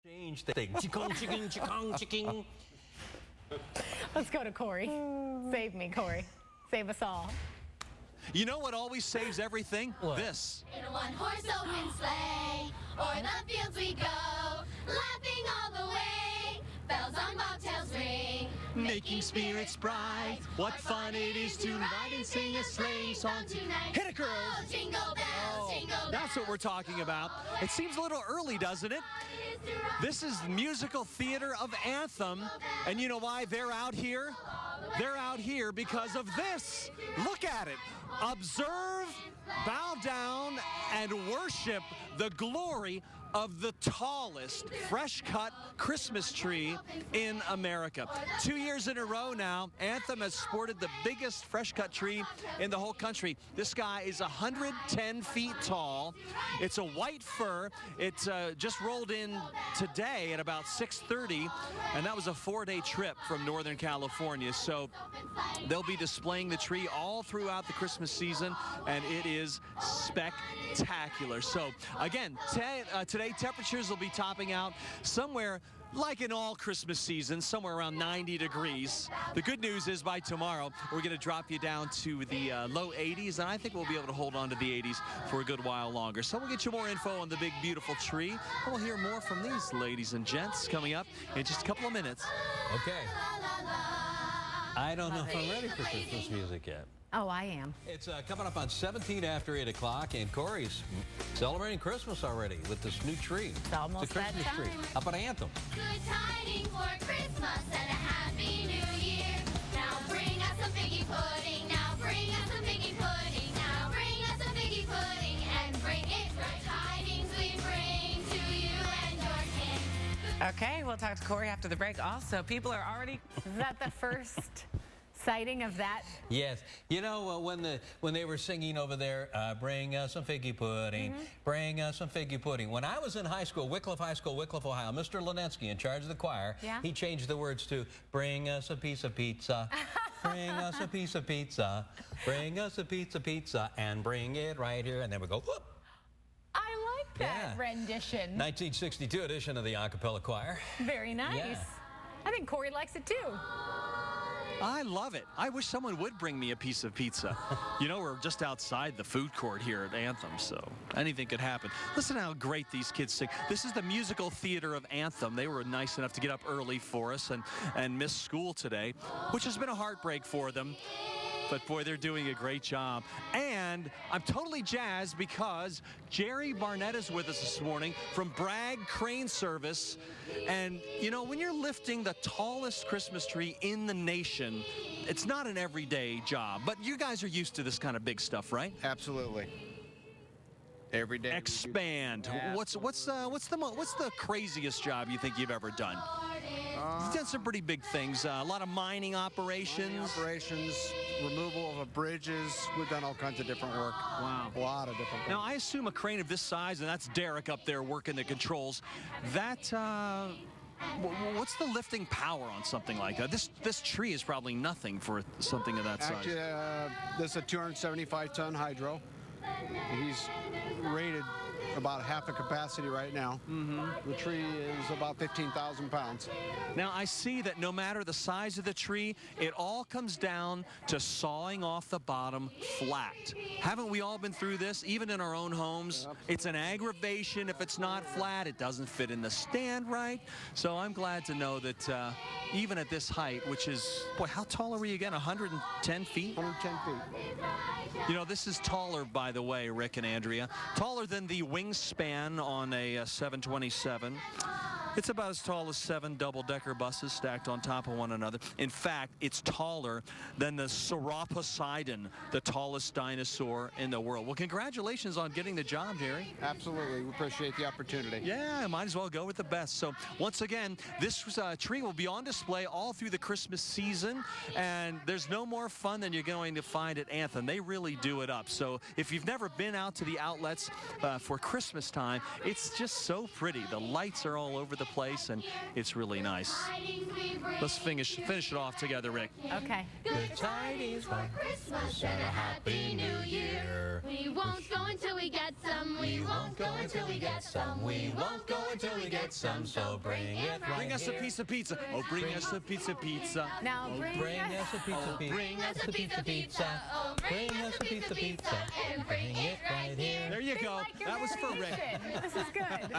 Change thing. Chikong, chiking, chikong, chiking. Let's go to Corey. Save me, Corey. Save us all. You know what always saves everything? What? This. In a one-horse open sleigh, o'er the fields we go, laughing all the way. Bells on bobtails ring, Making spirits bright. What fun it is to ride and sing a sleighing song tonight. Hit it, girls. Oh, jingle bells, jingle bells. That's what we're talking about. It seems a little early, doesn't it? This is musical theater of Anthem. And you know why they're out here? They're out here because of this. Look at it. Observe, bow down, and worship the glory of the tallest fresh-cut Christmas tree in America. 2 years in a row now, Anthem has sported the biggest fresh-cut tree in the whole country. This guy is 110 feet tall. It's a white fir. It just rolled in today at about 6:30, and that was a 4-day trip from Northern California. So they'll be displaying the tree all throughout the Christmas season, and it is spectacular. So again, today temperatures will be topping out somewhere like in all Christmas seasons, somewhere around 90 degrees. The good news is by tomorrow, we're going to drop you down to the low 80s, and I think we'll be able to hold on to the 80s for a good while longer. So we'll get you more info on the big, beautiful tree, and we'll hear more from these ladies and gents coming up in just a couple of minutes. Okay. I don't know if I'm ready for Christmas music yet. Oh, I am. It's coming up on 17 after 8 o'clock, and Corey's celebrating Christmas already with this new tree. It's almost a Christmas that tree. time. Up at Anthem. Good tidings for Christmas and a happy new year. Now bring us some figgy pudding. Now bring us some figgy pudding. Now bring us some figgy pudding and bring it. Good tidings we bring to you and your kin. Okay, we'll talk to Corey after the break. Also, people are already... Is that the first sighting of that? Yes. You know, when they were singing over there, bring us some figgy pudding, bring us some figgy pudding. When I was in high school, Wycliffe High School, Wycliffe, Ohio, Mr. Lenensky, in charge of the choir, Yeah? he changed the words to bring us a piece of pizza, bring us a piece of pizza, bring us a piece of pizza, and bring it right here. And then we go, whoop. I like that Yeah. rendition. 1962 edition of the a cappella choir. Very nice. Yeah. I think Corey likes it too. I love it. I wish someone would bring me a piece of pizza. You know, we're just outside the food court here at Anthem, so anything could happen. Listen how great these kids sing. This is the musical theater of Anthem. They were nice enough to get up early for us and miss school today, which has been a heartbreak for them. But boy, they're doing a great job. And I'm totally jazzed because Jerry Barnett is with us this morning from Bragg Crane Service. And, you know, when you're lifting the tallest Christmas tree in the nation, it's not an everyday job. But you guys are used to this kind of big stuff, right? Absolutely. Every day. Expand. Yeah. What's the craziest job you think you've ever done? You've done some pretty big things. A lot of mining operations. Removal of bridges. We've done all kinds of different work. Wow. A lot of different things. Now, I assume a crane of this size, and that's Derek up there working the controls, that, what's the lifting power on something like that? This tree is probably nothing for something of that size. Actually, this is a 275-ton hydro. He's rated about half the capacity right now. The tree is about 15,000 pounds. Now, I see that no matter the size of the tree, it all comes down to sawing off the bottom flat. Haven't we all been through this, even in our own homes? It's an aggravation if it's not flat. It doesn't fit in the stand right. So I'm glad to know that even at this height, which is, boy, how tall are we again? 110 feet? 110 feet. You know, this is taller, by the way, Rick and Andrea. Taller than the wingspan on a 727. It's about as tall as 7 double-decker buses stacked on top of one another. In fact, it's taller than the Sauroposeidon, the tallest dinosaur in the world. Well, congratulations on getting the job, Jerry. Absolutely. We appreciate the opportunity. Yeah, might as well go with the best. So once again, this tree will be on display all through the Christmas season, and there's no more fun than you're going to find at Anthem. They really do it up. So if you've never been out to the outlets for Christmas time, it's just so pretty. The lights are all over the place, and it's really nice. Tidings we Let's finish it off together, Rick. Okay. Good tidings for Christmas and a happy new year. We won't go until we get some. We won't go until we get some. We won't go until we get some, so bring it right Bring us a piece of pizza. Oh, bring us a piece of pizza. Now Bring us a pizza, pizza. Bring us a piece of pizza. Oh, Bring us a piece of pizza. And bring it right here. There you go. Like your That was for Rick. variation. This is good.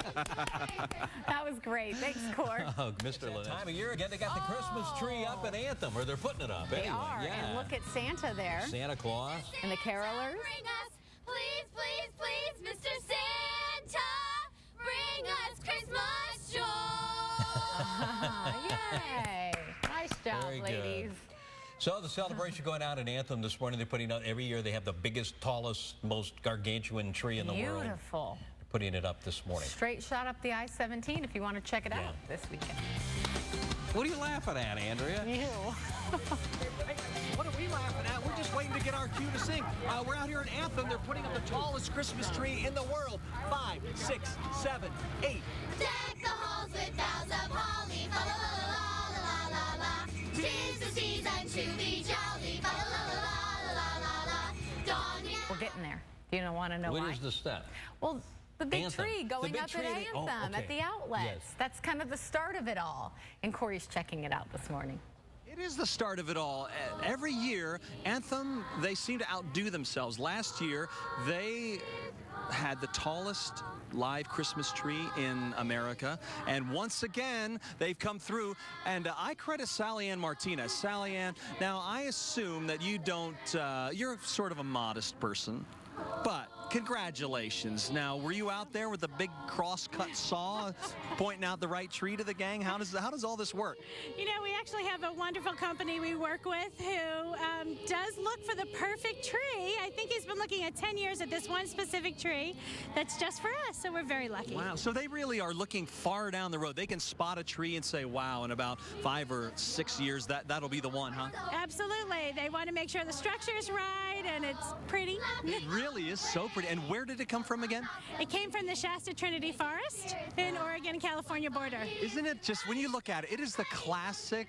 That was great. Thanks, Cor. Oh, Mr. Lynette. Time of year again, they got the Christmas tree up at Anthem, or they're putting it up. They anyway, are. yeah. And look at Santa there. Santa Claus. And the carolers. Bring us, please, please, please, Mr. Santa, bring us Christmas joy. Yay. Nice job, Very good. ladies. So the celebration going out in Anthem this morning, they're putting out, every year they have the biggest, tallest, most gargantuan tree in the world. Beautiful. They're putting it up this morning. Straight shot up the I-17 if you want to check it Yeah. out this weekend. What are you laughing at, Andrea? Ew. Hey, what are we laughing at? We're just waiting to get our cue to sing. We're out here in Anthem. They're putting up the tallest Christmas tree in the world. 5, 6, 7, 8. Deck the halls with boughs of holly, fa la la la la la la. 'Tis the season to be jolly, fa la la la la la la. Dawn We're getting there. Do you want to know What why? is the step? Well, the big Anthem. tree The going big up tree at at the- oh, Anthem at okay. the outlets. Yes. That's kind of the start of it all. And Corey's checking it out this morning. It is the start of it all. Every year, Anthem, they seem to outdo themselves. Last year, they had the tallest live Christmas tree in America. And once again, they've come through. And I credit Sally Ann Martinez. Sally Ann, now I assume that you don't, you're sort of a modest person. But congratulations. Now, were you out there with a big cross-cut saw pointing out the right tree to the gang? How does all this work? You know, we actually have a wonderful company we work with who does look for the perfect tree. I think he's been looking at 10 years at this one specific tree that's just for us, so we're very lucky. Wow, so they really are looking far down the road. They can spot a tree and say, wow, in about 5 or 6 years, that'll be the one, huh? Absolutely. They want to make sure the structure's right and it's pretty. It really is so pretty. And where did it come from again? It came from the Shasta Trinity Forest in Oregon-California border. Isn't it just, when you look at it, it is the classic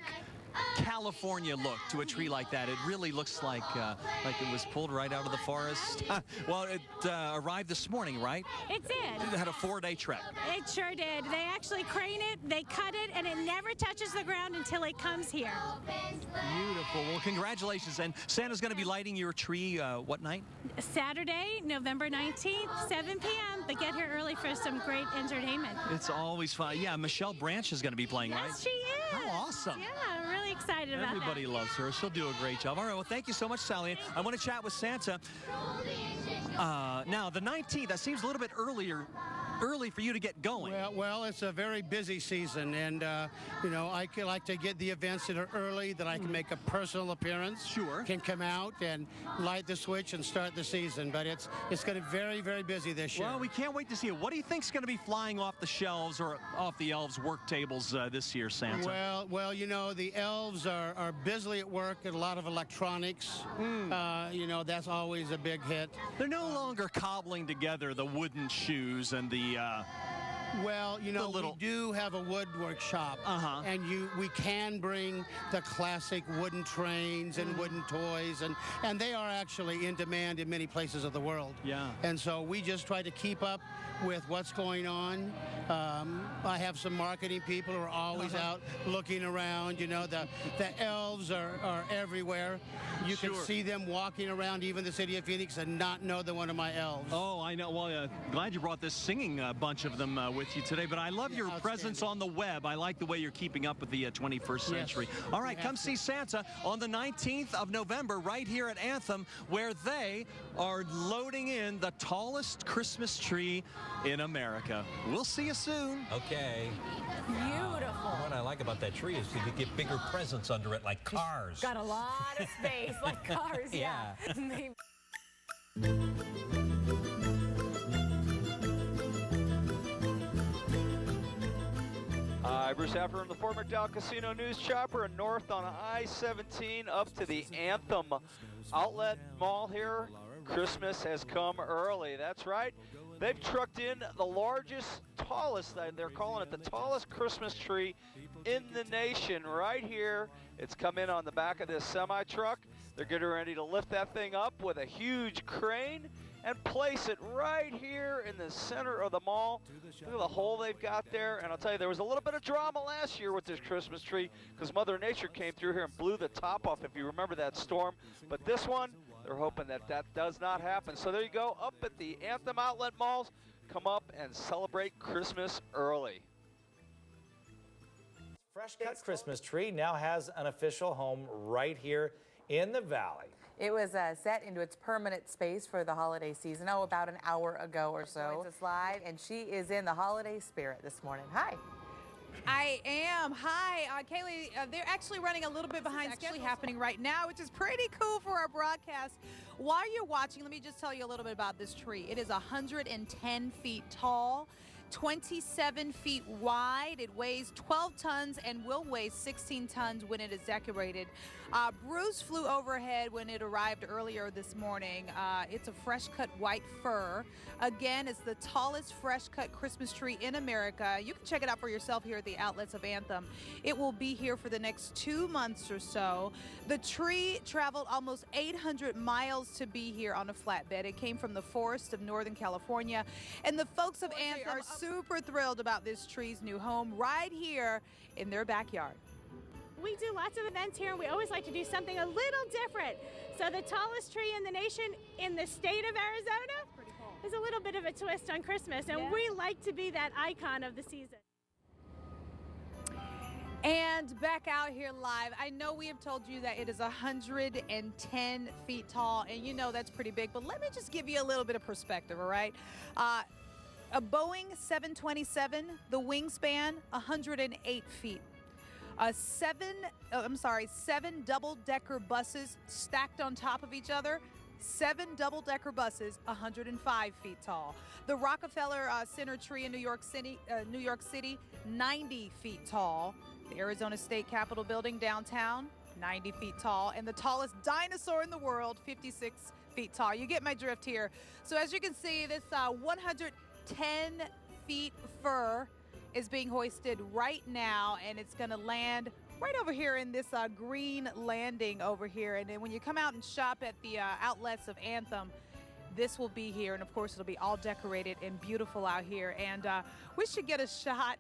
California look to a tree like that. It really looks like it was pulled right out of the forest. Well, it arrived this morning, right? It did. It had a 4-day trek. It sure did. They actually crane it, they cut it, and it never touches the ground until it comes here. Beautiful. Well, congratulations. And Santa's going to be lighting your tree what night? Saturday, November 19th, 7 p.m., but get here early for some great entertainment. It's always fun. Yeah, Michelle Branch is going to be playing, right? Yes, she is. How awesome. Yeah, I'm really excited about that. Everybody loves her. She'll do a great job. All right, well, thank you so much, Sally. I want to chat with Santa. Now, the 19th, that seems a little bit early for you to get going. Well, it's a very busy season, and you know, I like to get the events that are early, that I can make a personal appearance. Sure. Can come out and light the switch and start the season, but it's going to be very, very busy this year. Well, we can't wait to see it. What do you think's going to be flying off the shelves or off the elves' work tables this year, Santa? Well, you know, the elves are busily at work at a lot of electronics. You know, that's always a big hit. They're no longer cobbling together the wooden shoes and the... Well, you know, little- we do have a woodwork shop, and we can bring the classic wooden trains and wooden toys, and they are actually in demand in many places of the world. Yeah. And so we just try to keep up with what's going on. I have some marketing people who are always out looking around. You know, the elves are everywhere. You can Sure. see them walking around even the city of Phoenix and not know they're one of my elves. Oh, I know. Well, glad you brought this singing bunch of them with you today. But I love your presence on the web. I like the way you're keeping up with the 21st century. All right, come see Santa on the 19th of November right here at Anthem, where they are loading in the tallest Christmas tree in America. We'll see you soon. Okay. Beautiful. What I like about that tree is you could get bigger presents under it, like cars. Got a lot of space, like cars, yeah. Hi, Bruce Haffer from the Fort McDowell Casino News Chopper, and north on I-17 up to the Anthem Outlet Mall here. Christmas has come early. That's right. They've trucked in the largest, tallest, they're calling it the tallest Christmas tree in the nation right here. It's come in on the back of this semi-truck. They're getting ready to lift that thing up with a huge crane and place it right here in the center of the mall. Look at the hole they've got there. And I'll tell you, there was a little bit of drama last year with this Christmas tree because Mother Nature came through here and blew the top off, if you remember that storm. But this one, they're hoping that that does not happen. So there you go, up at the Anthem outlet malls. Come up and celebrate Christmas early. Fresh cut Christmas tree now has an official home right here in the valley. It was set into its permanent space for the holiday season, about an hour ago or so. It's a slide, and she is in the holiday spirit this morning. Hi. I am. Hi, Kaylee. They're actually running a little bit behind schedule. Actually happening right now, which is pretty cool for our broadcast. While you're watching, let me just tell you a little bit about this tree. It is 110 feet tall, 27 feet wide. It weighs 12 tons and will weigh 16 tons when it is decorated. Bruce flew overhead when it arrived earlier this morning. It's a fresh cut white fir. Again, it's the tallest fresh cut Christmas tree in America. You can check it out for yourself here at the outlets of Anthem. It will be here for the next 2 months or so. The tree traveled almost 800 miles to be here on a flatbed. It came from the forest of Northern California. And the folks of Anthem are super thrilled about this tree's new home right here in their backyard. We do lots of events here, and we always like to do something a little different. So the tallest tree in the nation in the state of Arizona is a little bit of a twist on Christmas, and we like to be that icon of the season. And back out here live, I know we have told you that it is 110 feet tall, and you know that's pretty big, but let me just give you a little bit of perspective, all right? A Boeing 727, the wingspan, 108 feet. Seven double-decker buses stacked on top of each other. 7 double-decker buses, 105 feet tall. The Rockefeller Center tree in New York City, 90 feet tall. The Arizona State Capitol building downtown, 90 feet tall. And the tallest dinosaur in the world, 56 feet tall. You get my drift here. So as you can see, this 110 feet fir is being hoisted right now, and it's going to land right over here in this green landing over here. And then when you come out and shop at the outlets of Anthem, this will be here, and of course it'll be all decorated and beautiful out here. And we should get a shot,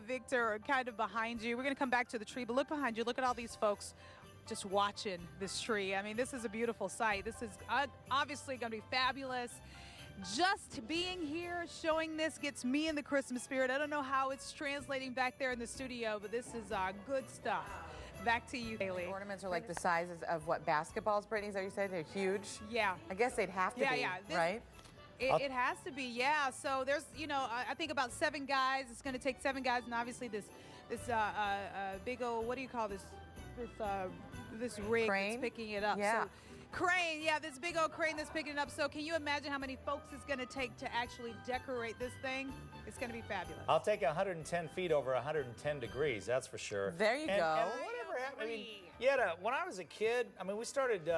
Victor, kind of behind you. We're going to come back to the tree, but look behind you. Look at all these folks just watching this tree. I mean, this is a beautiful sight. This is obviously going to be fabulous. Just being here, showing this gets me in the Christmas spirit. I don't know how it's translating back there in the studio, but this is good stuff. Back to you, Haley. The ornaments are like the sizes of what, basketballs, Brittany? Is that what you said? They're huge? Yeah. I guess they'd have to be, right? It has to be, yeah. So there's, I think about 7 guys. It's going to take 7 guys, and obviously this big old, what do you call this rig crane? that's picking it up. Yeah. So, crane, yeah, this big old crane that's picking it up. So can you imagine how many folks it's going to take to actually decorate this thing? It's going to be fabulous. I'll take 110 feet over 110 degrees, that's for sure. There you go. And whatever happened, I mean, when I was a kid, we started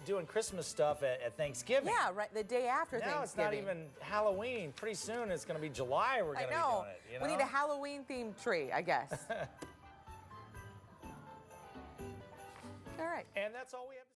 doing Christmas stuff at Thanksgiving. Yeah, right, the day after Thanksgiving. Now it's not even Halloween. Pretty soon it's going to be July we're going to be doing it. We need a Halloween-themed tree, I guess. All right. And that's all we have to